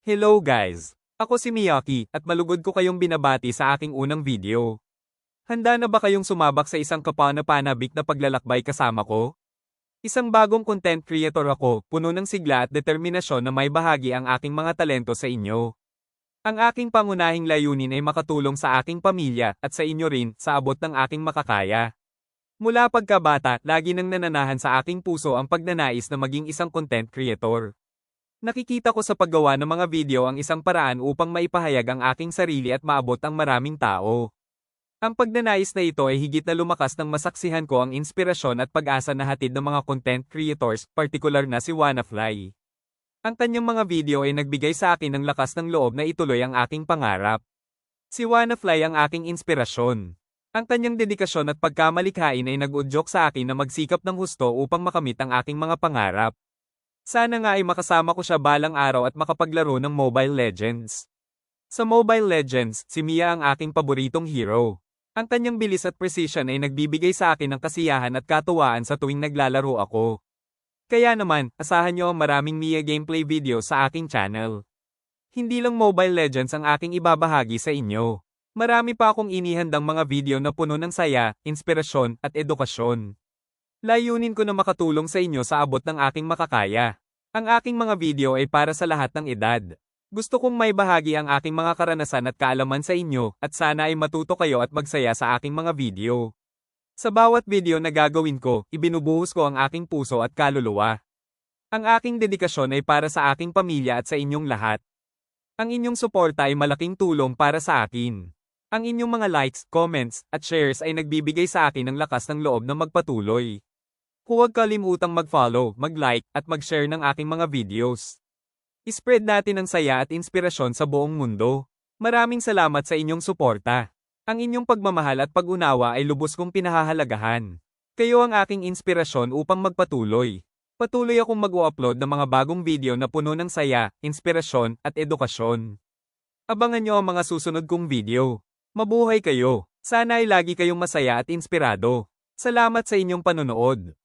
Hello guys! Ako si Miyaki at malugod ko kayong binabati sa aking unang video. Handa na ba kayong sumabak sa isang kapanapanabik na paglalakbay kasama ko? Isang bagong content creator ako, puno ng sigla at determinasyon na may bahagi ang aking mga talento sa inyo. Ang aking pangunahing layunin ay makatulong sa aking pamilya at sa inyo rin sa abot ng aking makakaya. Mula pagkabata, lagi nang nananahan sa aking puso ang pagnanais na maging isang content creator. Nakikita ko sa paggawa ng mga video ang isang paraan upang maipahayag ang aking sarili at maabot ang maraming tao. Ang pagnanais na ito ay higit na lumakas nang masaksihan ko ang inspirasyon at pag-asa na hatid ng mga content creators, partikular na si WannaFly. Ang kanyang mga video ay nagbigay sa akin ng lakas ng loob na ituloy ang aking pangarap. Si WannaFly ang aking inspirasyon. Ang kanyang dedikasyon at pagkamalikhain ay nag-udyok sa akin na magsikap ng husto upang makamit ang aking mga pangarap. Sana nga ay makasama ko siya balang araw at makapaglaro ng Mobile Legends. Sa Mobile Legends, si Mia ang aking paboritong hero. Ang kanyang bilis at precision ay nagbibigay sa akin ng kasiyahan at katuwaan sa tuwing naglalaro ako. Kaya naman, asahan niyo ang maraming Mia gameplay video sa aking channel. Hindi lang Mobile Legends ang aking ibabahagi sa inyo. Marami pa akong inihandang mga video na puno ng saya, inspirasyon, at edukasyon. Layunin ko na makatulong sa inyo sa abot ng aking makakaya. Ang aking mga video ay para sa lahat ng edad. Gusto kong may bahagi ang aking mga karanasan at kaalaman sa inyo, at sana ay matuto kayo at magsaya sa aking mga video. Sa bawat video na gagawin ko, ibinubuhos ko ang aking puso at kaluluwa. Ang aking dedikasyon ay para sa aking pamilya at sa inyong lahat. Ang inyong suporta ay malaking tulong para sa akin. Ang inyong mga likes, comments, at shares ay nagbibigay sa akin ng lakas ng loob na magpatuloy. Huwag kalimutang mag-follow, mag-like, at mag-share ng aking mga videos. I-spread natin ang saya at inspirasyon sa buong mundo. Maraming salamat sa inyong suporta. Ang inyong pagmamahal at pag-unawa ay lubos kong pinahahalagahan. Kayo ang aking inspirasyon upang magpatuloy. Patuloy akong mag-upload ng mga bagong video na puno ng saya, inspirasyon, at edukasyon. Abangan nyo ang mga susunod kong video. Mabuhay kayo. Sana ay lagi kayong masaya at inspirado. Salamat sa inyong panonood.